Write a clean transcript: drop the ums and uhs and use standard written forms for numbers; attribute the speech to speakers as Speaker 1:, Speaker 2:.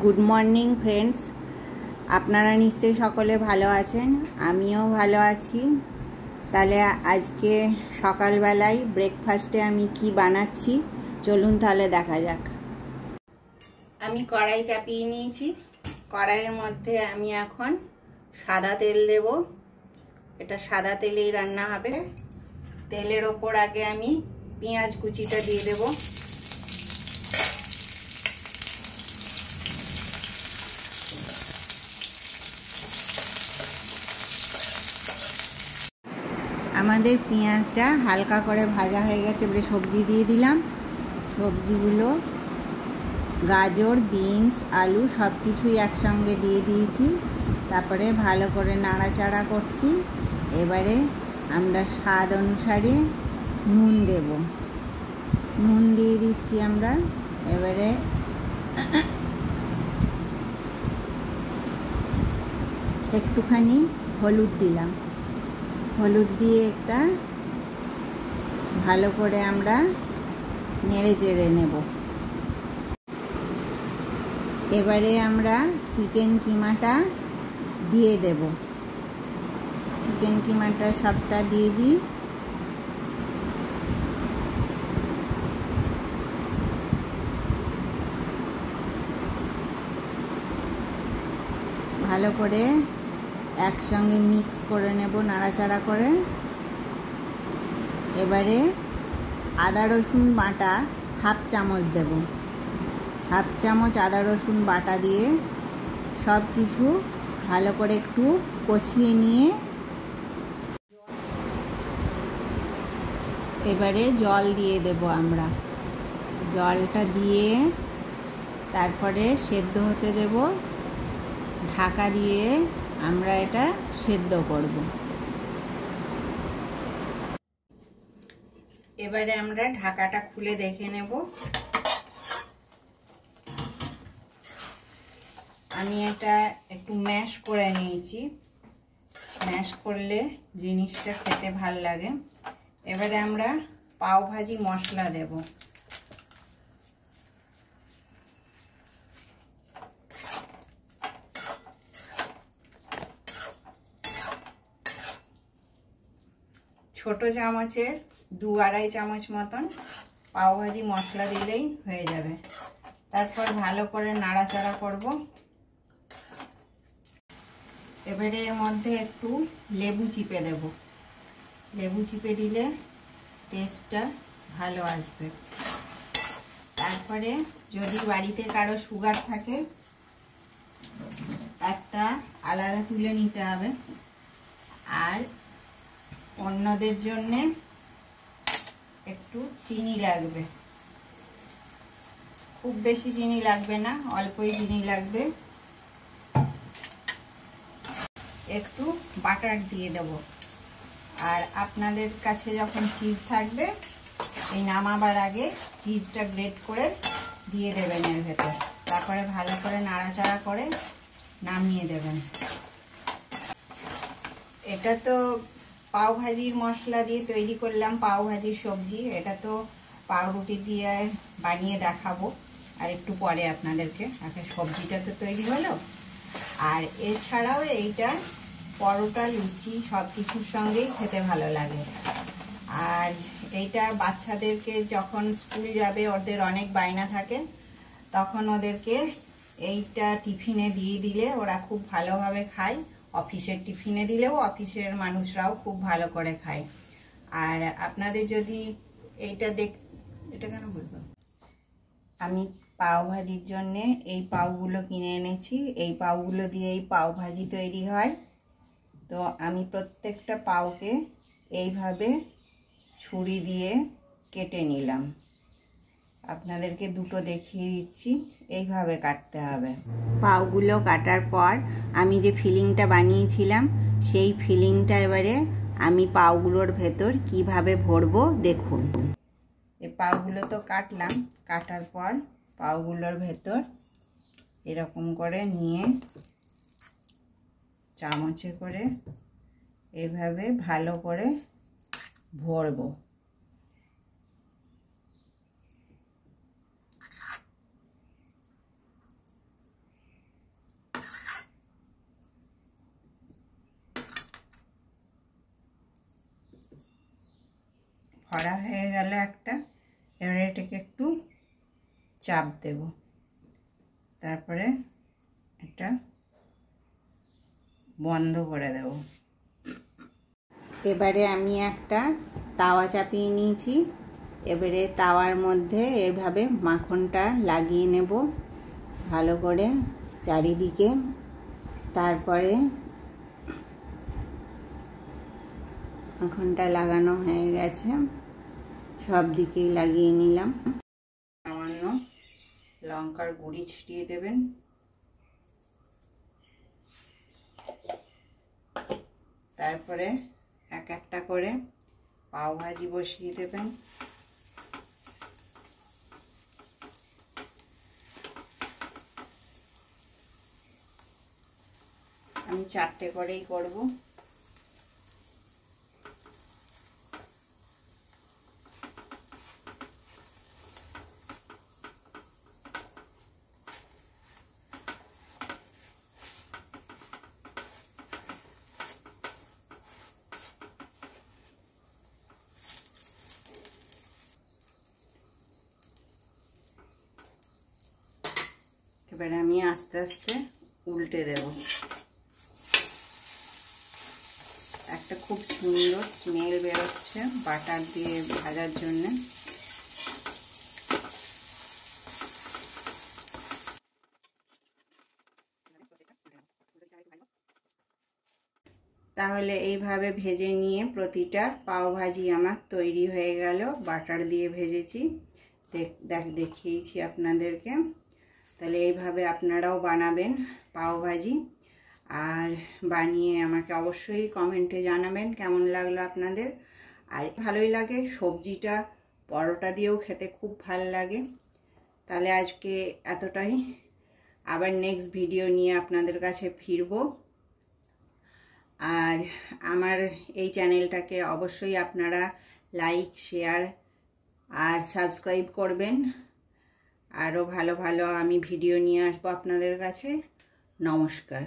Speaker 1: Good morning friends, আপনারা নিশ্চয়ই সকলে ভালো আছেন। আমিও ভালো আছি। তাহলে আজকে সকালবেলায় ব্রেকফাস্টে আমি কি বানাচ্ছি চলুন তাহলে দেখা যাক। আমি কড়াই চাপিয়ে নিয়েছি। কড়াইয়ের মধ্যে আমি এখন সাদা তেল দেব। এটা সাদা তেলেই রান্না হবে। তেলের ওপর আগে আমি পেঁয়াজ কুচিটা দিয়ে দেব। আমাদের পেঁয়াজটা হালকা করে ভাজা হয়ে গেছে, এবারে সবজি দিয়ে দিলাম। সবজিগুলো গাজর, বিনস, আলু সব কিছুই একসঙ্গে দিয়ে দিয়েছি। তারপরে ভালো করে নাড়াচাড়া করছি। এবারে আমরা স্বাদ অনুসারে নুন দেব। নুন দিয়ে দিচ্ছি আমরা। এবারে একটুখানি হলুদ দিলাম। হলুদ দিয়ে একটা ভালো করে আমরা নেড়ে চেড়ে নেব। এবারে আমরা চিকেন কিমাটা দিয়ে দেব। চিকেন কিমাটা সবটা দিয়ে দিই। ভালো করে একসঙ্গে মিক্স করে নেব নাড়াচাড়া করে। এবারে আদা রসুন বাটা হাফ চামচ দেব। হাফ চামচ আদা রসুন বাটা দিয়ে সব কিছু ভালো করে একটু কষিয়ে নিয়ে এবারে জল দিয়ে দেব আমরা। জলটা দিয়ে তারপরে সেদ্ধ হতে দেব। ঢাকা দিয়ে আমরা এটা সেদ্ধ করব। এবারে আমরা ঢাকাটা খুলে দেখে নেব। আমি এটা একটু ম্যাশ করে নিয়েছি। ম্যাশ করলে জিনিসটা খেতে ভাল লাগে। এবারে আমরা পাও ভাজি মশলা দেব। ছোট চামচের 2-2.5 চামচ মতন পাও ভাজি মশলা দিলেই হয়ে যাবে। তারপর ভালো করে নাড়াচাড়া করব। এবারে এর মধ্যে একটু লেবু চিপে দেব। লেবু চিপে দিলে টেস্টটা ভালো আসবে। তারপরে যদি বাড়িতে কারো সুগার থাকে একটা আলাদা তুলে নিতে হবে। আর অন্যদের জন্যে একটু চিনি লাগবে। খুব বেশি চিনি লাগবে না, অল্পই চিনি লাগবে। একটু বাটার দিয়ে দেব। আর আপনাদের কাছে যখন চিজ থাকবে এই নামাবার আগে চিজটা গ্রেট করে দিয়ে দেবেন এর ভেতর। তারপরে ভালো করে নাড়াচাড়া করে নামিয়ে দেবেন। এটা তো পাও ভাজির মশলা দিয়ে তৈরি করলাম পাও ভাজির সবজি। এটা তো পাউরুটি দিয়ে বানিয়ে দেখাবো আর একটু পরে আপনাদেরকে। আগে সবজিটা তো তৈরি হলো। আর এছাড়াও এইটা পরোটা, লুচি সব কিছুর সঙ্গেই খেতে ভালো লাগে। আর এইটা বাচ্চাদেরকে যখন স্কুল যাবে, ওদের অনেক বায়না থাকে, তখন ওদেরকে এইটা টিফিনে দিয়ে দিলে ওরা খুব ভালোভাবে খায়। অফিসের টিফিনে দিলেও অফিসের মানুষরাও খুব ভালো করে খায়। আর আপনাদের যদি এইটা এটা কেন বলবো, আমি পাও ভাজির জন্যে এই পাউগুলো কিনে এনেছি। এই পাউগুলো দিয়ে এই পাও ভাজি তৈরি হয়। তো আমি প্রত্যেকটা পাউকে এইভাবে ছুরি দিয়ে কেটে নিলাম। আপনাদেরকে দুটো দেখিয়ে দিচ্ছি। এইভাবে কাটতে হবে। পাউগুলো কাটার পর আমি যে ফিলিংটা বানিয়েছিলাম সেই ফিলিংটা এবারে আমি পাউগুলোর ভেতর কিভাবে ভরবো দেখুন। এই পাউগুলো তো কাটলাম। কাটার পর পাউগুলোর ভেতর এরকম করে নিয়ে চামচে করে এভাবে ভালো করে ভরবো। ভরা হয়ে গেল একটা। এবারে এটাকে একটু চাপ দেব, তারপরে এটা বন্ধ করে দেব। এবারে আমি একটা তাওয়া চাপিয়ে নিয়েছি। এবারে তাওয়ার মধ্যে এভাবে মাখনটা লাগিয়ে নেব ভালো করে চারিদিকে। তারপরে মাখনটা লাগানো হয়ে গেছে, সব দিকেই লাগিয়ে নিলাম। সামান্য লঙ্কার গুঁড়ি ছিটিয়ে দেবেন। তারপরে এক একটা করে পাও ভাজি বসিয়ে দেবেন। আমি 4টে করেই করব। এবারে আমি আস্তে আস্তে উল্টে দেব। একটা খুব সুন্দর স্মেল বেরোচ্ছে বাটার দিয়ে ভাজার জন্য। তাহলে এইভাবে ভেজে নিয়ে প্রতিটা পাও ভাজি আমার তৈরি হয়ে গেল। বাটার দিয়ে ভেজেছি, দেখিয়েছি আপনাদেরকে। তাহলে এইভাবে আপনারাও বানাবেন পাও ভাজি, আর বানিয়ে আমাকে অবশ্যই কমেন্টে জানাবেন কেমন লাগলো আপনাদের। আর ভালোই লাগে, সবজিটা পরোটা দিয়েও খেতে খুব ভালো লাগে। তাহলে আজকে এতটাই, আবার নেক্সট ভিডিও নিয়ে আপনাদের কাছে ফিরব। আর আমার এই চ্যানেলটাকে অবশ্যই আপনারা লাইক, শেয়ার আর সাবস্ক্রাইব করবেন। আরও ভালো ভালো আমি ভিডিও নিয়ে আসবো আপনাদের কাছে। নমস্কার।